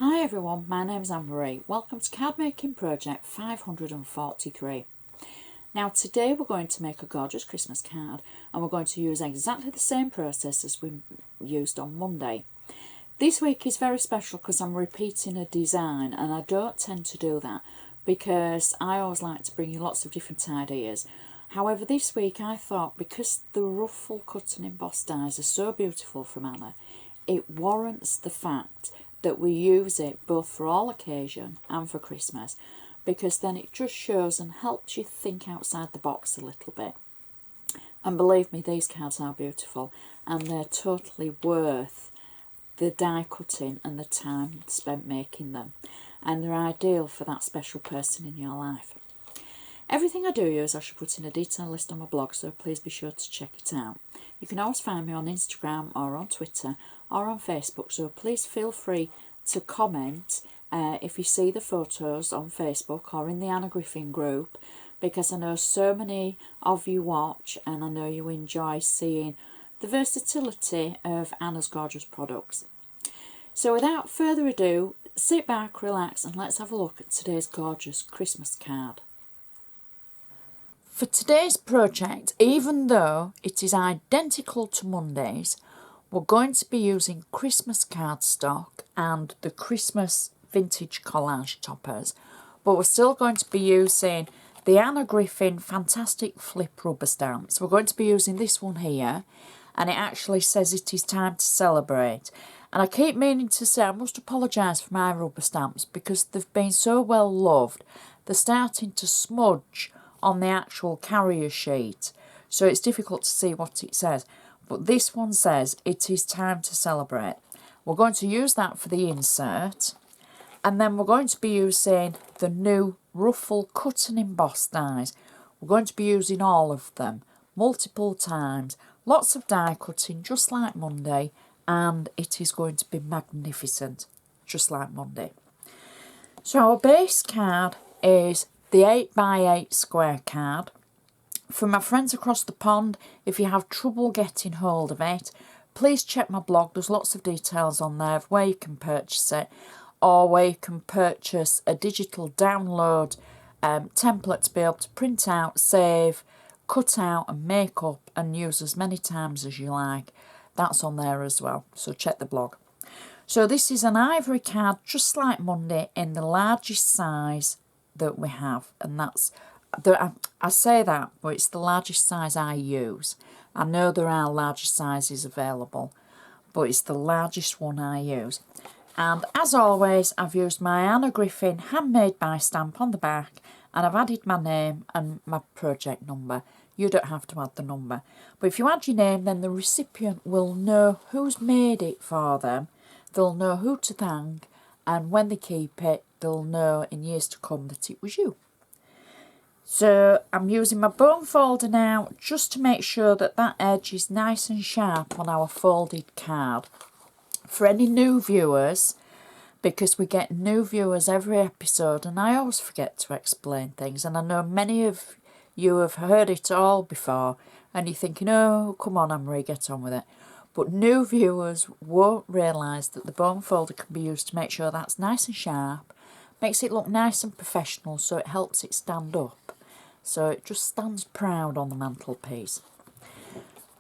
Hi everyone, my name's Anne-Marie. Welcome to Card Making Project 543. Now today we're going to make a gorgeous Christmas card and we're going to use exactly the same process as we used on Monday. This week is very special because I'm repeating a design, and I don't tend to do that because I always like to bring you lots of different ideas. However, this week I thought, because the Ruffle cut and embossed dies are so beautiful from Anna, it warrants the fact that we use it both for all occasion and for Christmas, because then it just shows and helps you think outside the box a little bit. And believe me, these cards are beautiful and they're totally worth the die cutting and the time spent making them, and they're ideal for that special person in your life. Everything I do use I should put in a detailed list on my blog, so please be sure to check it out. You can always find me on Instagram or on Twitter or on Facebook, so please feel free to comment if you see the photos on Facebook or in the Anna Griffin group, because I know so many of you watch and I know you enjoy seeing the versatility of Anna's gorgeous products. So without further ado, sit back, relax, and let's have a look at today's gorgeous Christmas card. For today's project, even though it is identical to Monday's, we're going to be using Christmas cardstock and the Christmas vintage collage toppers, but we're still going to be using the Anna Griffin Fantastic Flip rubber stamps. We're going to be using this one here, and it actually says it is time to celebrate. And I keep meaning to say I must apologise for my rubber stamps because they've been so well loved. They're starting to smudge on the actual carrier sheet, so it's difficult to see what it says. But this one says it is time to celebrate. We're going to use that for the insert, and then we're going to be using the new Ruffle cut and embossed dies. We're going to be using all of them multiple times, lots of die cutting just like Monday, and it is going to be magnificent just like Monday. So our base card is the 8x8 square card. For my friends across the pond, if you have trouble getting hold of it, please check my blog. There's lots of details on there of where you can purchase it, or where you can purchase a digital download template to be able to print out, save, cut out and make up and use as many times as you like. That's on there as well, so check the blog. So this is an ivory card just like Monday in the largest size that we have, and that's I say that, but it's the largest size I use. I know there are larger sizes available, but it's the largest one I use. And as always, I've used my Anna Griffin handmade by stamp on the back, and I've added my name and my project number. You don't have to add the number, but if you add your name, then the recipient will know who's made it for them. They'll know who to thank, and when they keep it, they'll know in years to come that it was you. So I'm using my bone folder now just to make sure that that edge is nice and sharp on our folded card. For any new viewers, because we get new viewers every episode and I always forget to explain things, and I know many of you have heard it all before and you're thinking, oh, come on Anne-Marie, get on with it. But new viewers won't realise that the bone folder can be used to make sure that's nice and sharp, makes it look nice and professional, so it helps it stand up. So it just stands proud on the mantelpiece.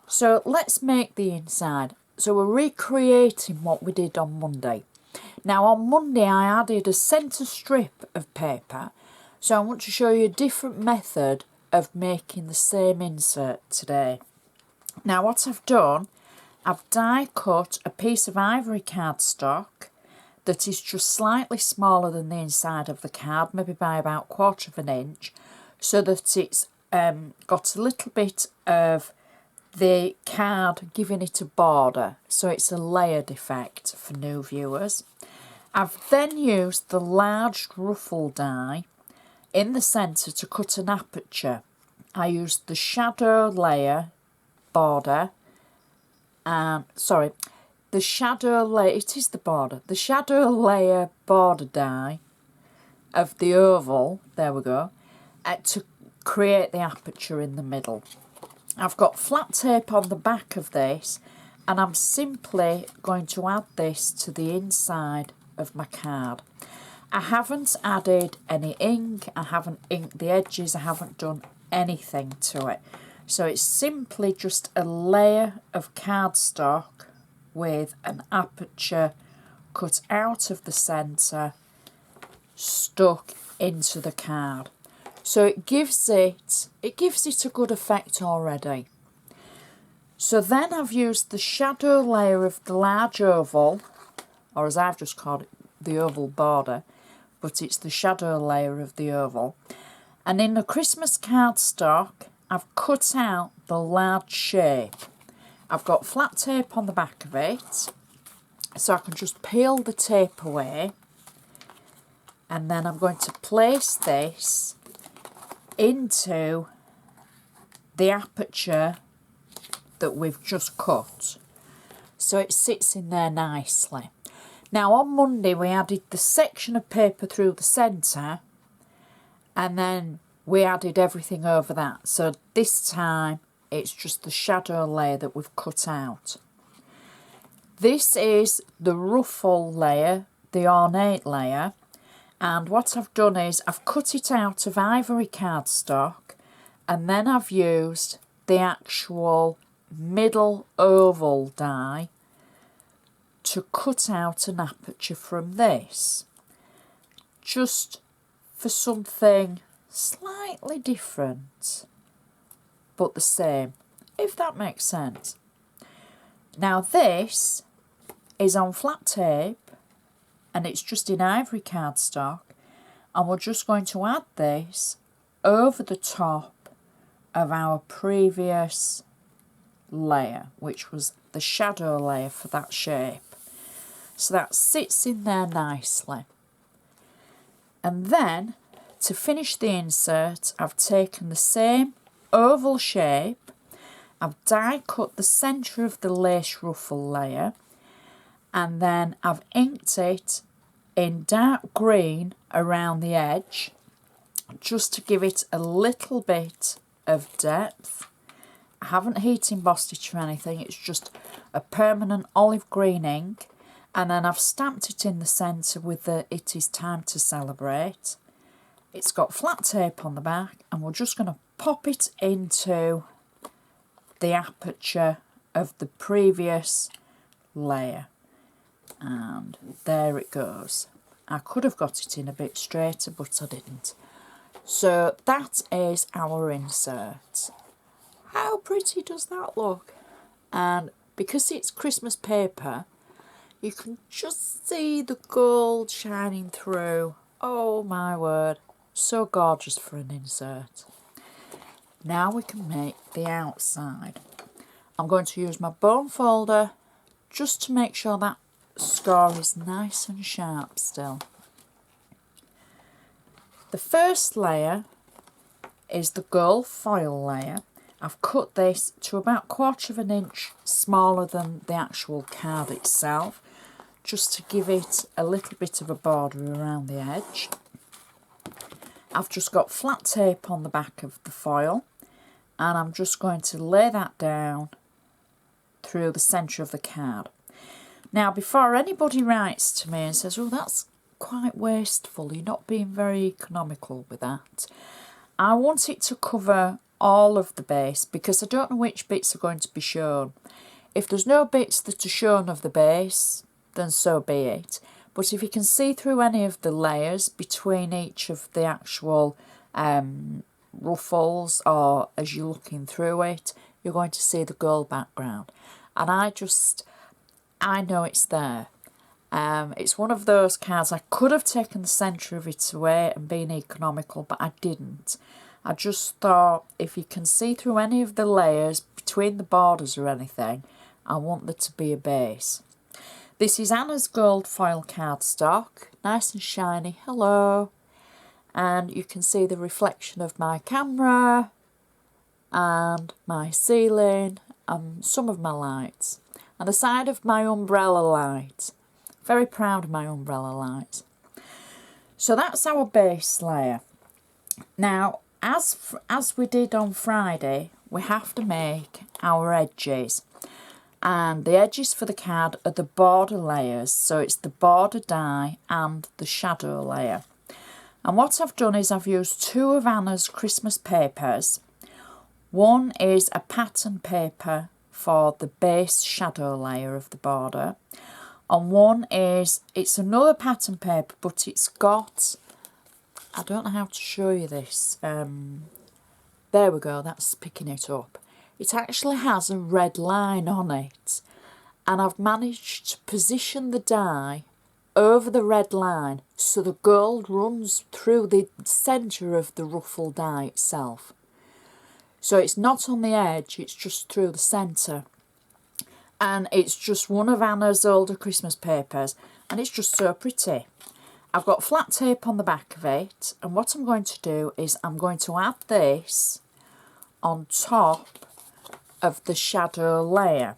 So let's make the inside. So we're recreating what we did on Monday. Now on Monday I added a centre strip of paper. So I want to show you a different method of making the same insert today. Now what I've done, I've die cut a piece of ivory cardstock that is just slightly smaller than the inside of the card, maybe by about 1/4 of an inch, so that it's got a little bit of the card giving it a border, so it's a layered effect for new viewers. I've then used the large Ruffle die in the centre to cut an aperture. I used the shadow layer border, the shadow layer, it is the border, the shadow layer border die of the oval, there we go, to create the aperture in the middle. I've got flat tape on the back of this, and I'm simply going to add this to the inside of my card. I haven't added any ink, I haven't inked the edges, I haven't done anything to it. So it's simply just a layer of cardstock with an aperture cut out of the centre, stuck into the card. So it gives it a good effect already. So then I've used the shadow layer of the large oval, or as I've just called it, the oval border, but it's the shadow layer of the oval. And in the Christmas cardstock, I've cut out the large shape. I've got flat tape on the back of it, so I can just peel the tape away. And then I'm going to place this into the aperture that we've just cut, so it sits in there nicely. Now on Monday we added the section of paper through the centre, and then we added everything over that, so this time it's just the shadow layer that we've cut out. This is the Ruffle layer, the ornate layer, and what I've done is I've cut it out of ivory cardstock, and then I've used the actual middle oval die to cut out an aperture from this, just for something slightly different but the same, if that makes sense. Now this is on flat tape and it's just in ivory cardstock, and we're just going to add this over the top of our previous layer, which was the shadow layer for that shape. So that sits in there nicely. And then to finish the insert, I've taken the same oval shape, I've die cut the centre of the lace ruffle layer, and then I've inked it in dark green around the edge, just to give it a little bit of depth. I haven't heat embossed it or anything, it's just a permanent olive green ink, and then I've stamped it in the centre with the "It Is Time to Celebrate." It's got flat tape on the back, and we're just going to pop it into the aperture of the previous layer. And there it goes. I could have got it in a bit straighter, but I didn't. So that is our insert. How pretty does that look? And because it's Christmas paper, you can just see the gold shining through. Oh my word, so gorgeous for an insert. Now we can make the outside. I'm going to use my bone folder just to make sure that score is nice and sharp still. The first layer is the gold foil layer. I've cut this to about 1/4 of an inch smaller than the actual card itself, just to give it a little bit of a border around the edge. I've just got flat tape on the back of the foil, and I'm just going to lay that down through the centre of the card. Now, before anybody writes to me and says, "Oh, that's quite wasteful, you're not being very economical with that," I want it to cover all of the base, because I don't know which bits are going to be shown. If there's no bits that are shown of the base, then so be it. But if you can see through any of the layers between each of the actual ruffles, or as you're looking through it, you're going to see the gold background. And I know it's there. It's one of those cards, I could have taken the centre of it away and been economical, but I didn't. I just thought, if you can see through any of the layers between the borders or anything, I want there to be a base. This is Anna's gold foil cardstock, nice and shiny, hello. And you can see the reflection of my camera and my ceiling and some of my lights. And the side of my umbrella light. Very proud of my umbrella lights. So that's our base layer. Now, as we did on Friday, we have to make our edges. And the edges for the card are the border layers, so it's the border die and the shadow layer. And what I've done is I've used 2 of Anna's Christmas papers. One is a pattern paper for the base shadow layer of the border, and one is, it's another pattern paper, but it's got, I don't know how to show you this, there we go, that's picking it up. It actually has a red line on it, and I've managed to position the die over the red line so the gold runs through the centre of the ruffle die itself. So it's not on the edge, it's just through the centre. And it's just one of Anna's older Christmas papers, and it's just so pretty. I've got flat tape on the back of it, and what I'm going to do is I'm going to add this on top of the shadow layer.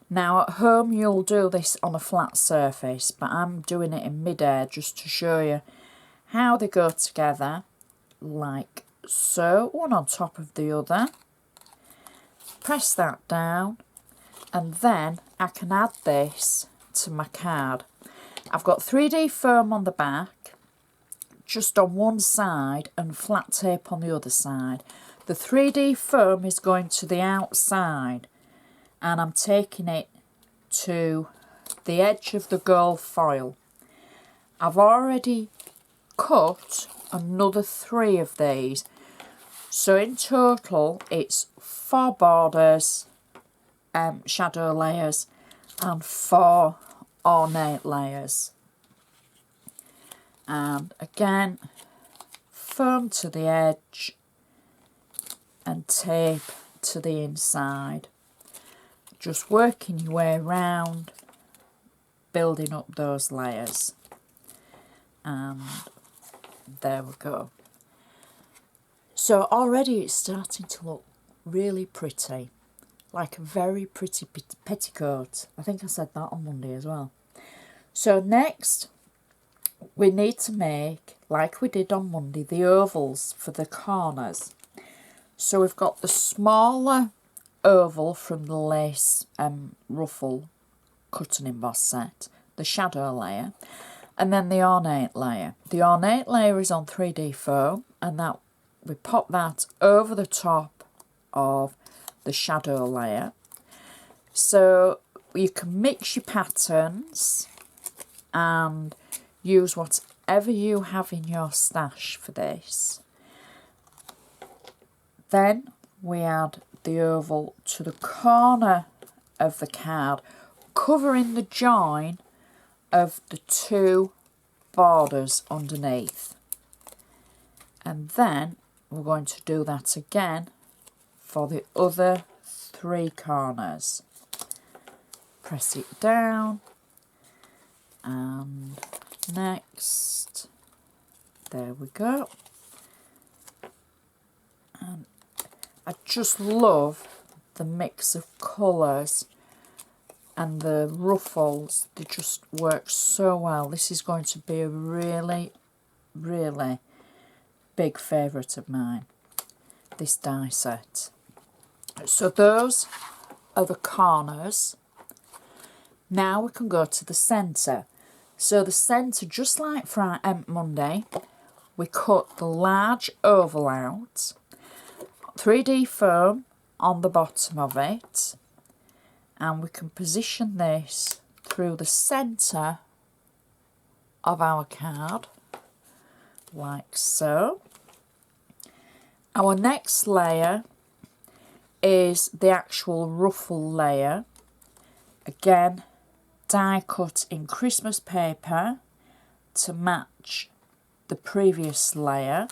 Now at home you'll do this on a flat surface, but I'm doing it in mid-air just to show you how they go together, like so, one on top of the other. Press that down, and then I can add this to my card. I've got 3D foam on the back, just on one side, and flat tape on the other side. The 3D foam is going to the outside, and I'm taking it to the edge of the gold foil. I've already cut another 3 of these, so in total it's 4 borders, shadow layers, and 4 ornate layers. And again, foam to the edge and tape to the inside. Just working your way around, building up those layers. And there we go. So already it's starting to look really pretty, like a very pretty petticoat. I think I said that on Monday as well. So next we need to make, like we did on Monday, the ovals for the corners. So we've got the smaller oval from the lace ruffle cut and emboss set, the shadow layer, and then the ornate layer. The ornate layer is on 3D foam, and that we pop that over the top of the shadow layer. So you can mix your patterns and use whatever you have in your stash for this. Then we add the oval to the corner of the card, covering the join of the 2 borders underneath. And then we're going to do that again for the other 3 corners. Press it down, and next, there we go. And I just love the mix of colours and the ruffles. They just work so well. This is going to be a really, really big favourite of mine, this die set. So those are the corners. Now we can go to the centre. So the centre, just like Monday, we cut the large oval out, 3D foam on the bottom of it, and we can position this through the centre of our card, like so. Our next layer is the actual ruffle layer. Again, die cut in Christmas paper to match the previous layer.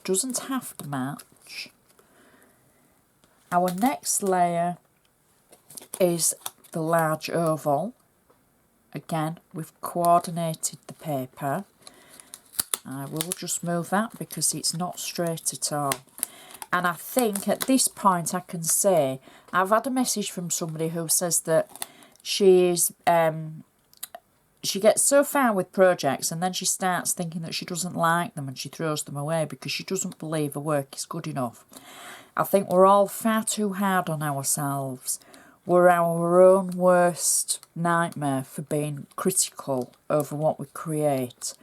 Doesn't have to match. Our next layer is the large oval. Again, we've coordinated the paper. I will just move that because it's not straight at all. And I think at this point I can say, I've had a message from somebody who says that she gets so far with projects and then she starts thinking that she doesn't like them and she throws them away because she doesn't believe her work is good enough. I think we're all far too hard on ourselves. we're our own worst nightmare for being critical over what we create.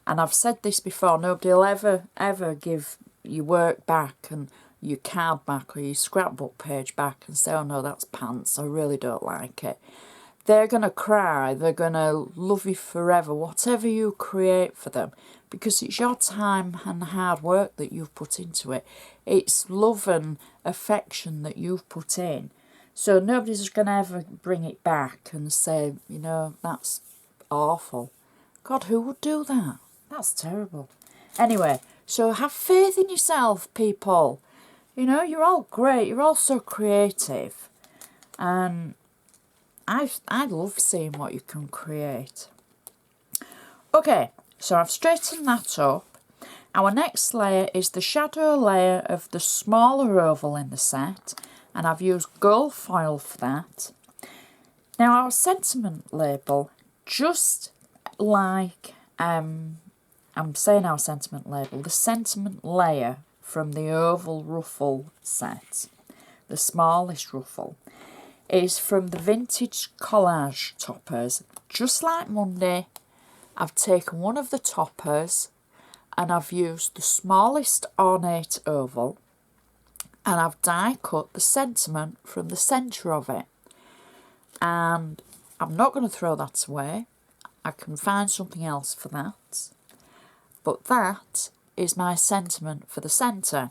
And I've said this before, nobody will ever give your work back and your card back or your scrapbook page back and say, oh no, that's pants, I really don't like it. They're going to cry, they're going to love you forever, whatever you create for them, because it's your time and hard work that you've put into it. It's love and affection that you've put in. So nobody's going to ever bring it back and say, you know, that's awful. God, who would do that? That's terrible. Anyway, so have faith in yourself, people. You know, you're all great. You're all so creative. And I love seeing what you can create. Okay, so I've straightened that up. Our next layer is the shadow layer of the smaller oval in the set. And I've used gold foil for that. Now our sentiment label, just like, I'm saying our sentiment label, the sentiment layer from the oval ruffle set, the smallest ruffle, is from the vintage collage toppers. Just like Monday, I've taken one of the toppers and I've used the smallest ornate oval and I've die cut the sentiment from the centre of it. And I'm not going to throw that away. I can find something else for that. But that is my sentiment for the centre.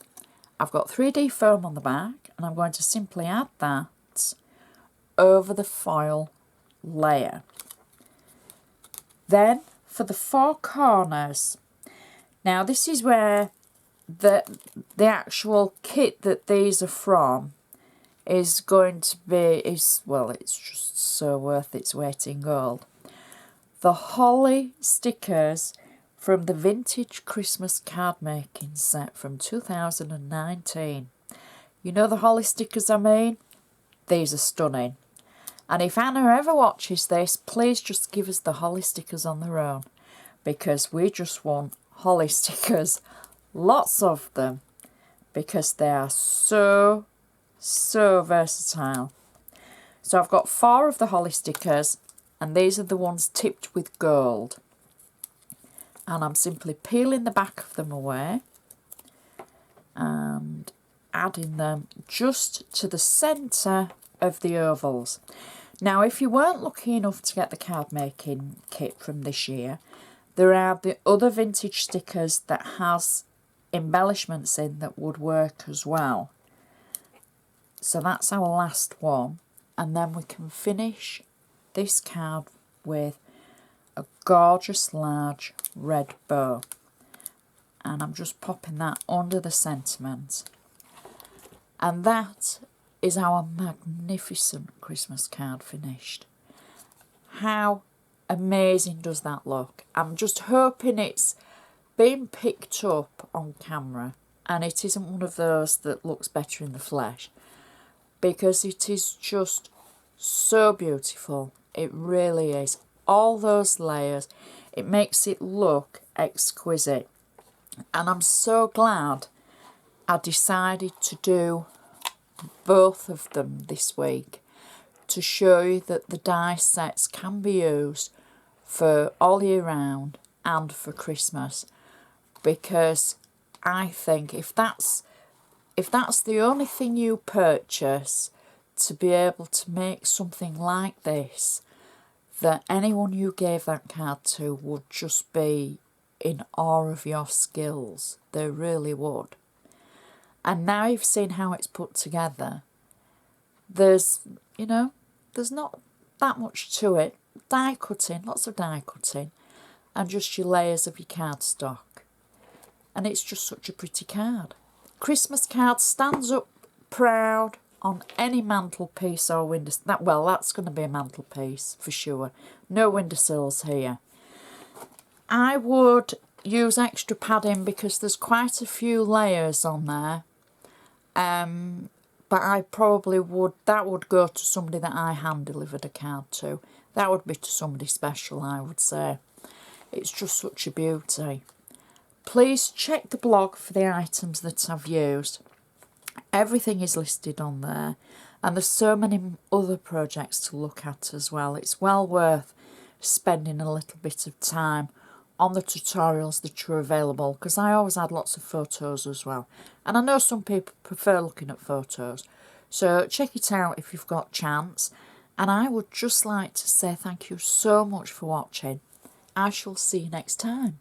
I've got 3D foam on the back and I'm going to simply add that over the foil layer. Then for the four corners, now this is where the actual kit that these are from is going to be, well, it's just so worth its weight in gold. The holly stickers from the vintage Christmas card making set from 2019. You know the holly stickers I mean? These are stunning. And if Anna ever watches this, please just give us the holly stickers on their own, because we just want holly stickers, lots of them, because they are so versatile. So I've got 4 of the holly stickers, and these are the ones tipped with gold. And I'm simply peeling the back of them away and adding them just to the centre of the ovals. Now, if you weren't lucky enough to get the card making kit from this year, there are the other vintage stickers that has embellishments in that would work as well. So that's our last one, and then we can finish this card with a gorgeous large red bow. And I'm just popping that under the sentiment. And that is our magnificent Christmas card finished. How amazing does that look? I'm just hoping it's been picked up on camera and it isn't one of those that looks better in the flesh, because it is just so beautiful. It really is. All those layers, it makes it look exquisite. And I'm so glad I decided to do both of them this week to show you that the die sets can be used for all year round and for Christmas, because I think if that's the only thing you purchase to be able to make something like this, that anyone you gave that card to would just be in awe of your skills. They really would. And now you've seen how it's put together, there's not that much to it. Die cutting, lots of die cutting, and just your layers of your cardstock. And it's just such a pretty card. Christmas card stands up proud on any mantelpiece or window. That's going to be a mantelpiece for sure. No windowsills here. I would use extra padding because there's quite a few layers on there. But I probably would, that would go to somebody that I hand delivered a card to. That would be to somebody special, I would say. It's just such a beauty. Please check the blog for the items that I've used. Everything is listed on there. And there's so many other projects to look at as well. It's well worth spending a little bit of time on the tutorials that are available, because I always add lots of photos as well. And I know some people prefer looking at photos. So check it out if you've got chance. And I would just like to say thank you so much for watching. I shall see you next time.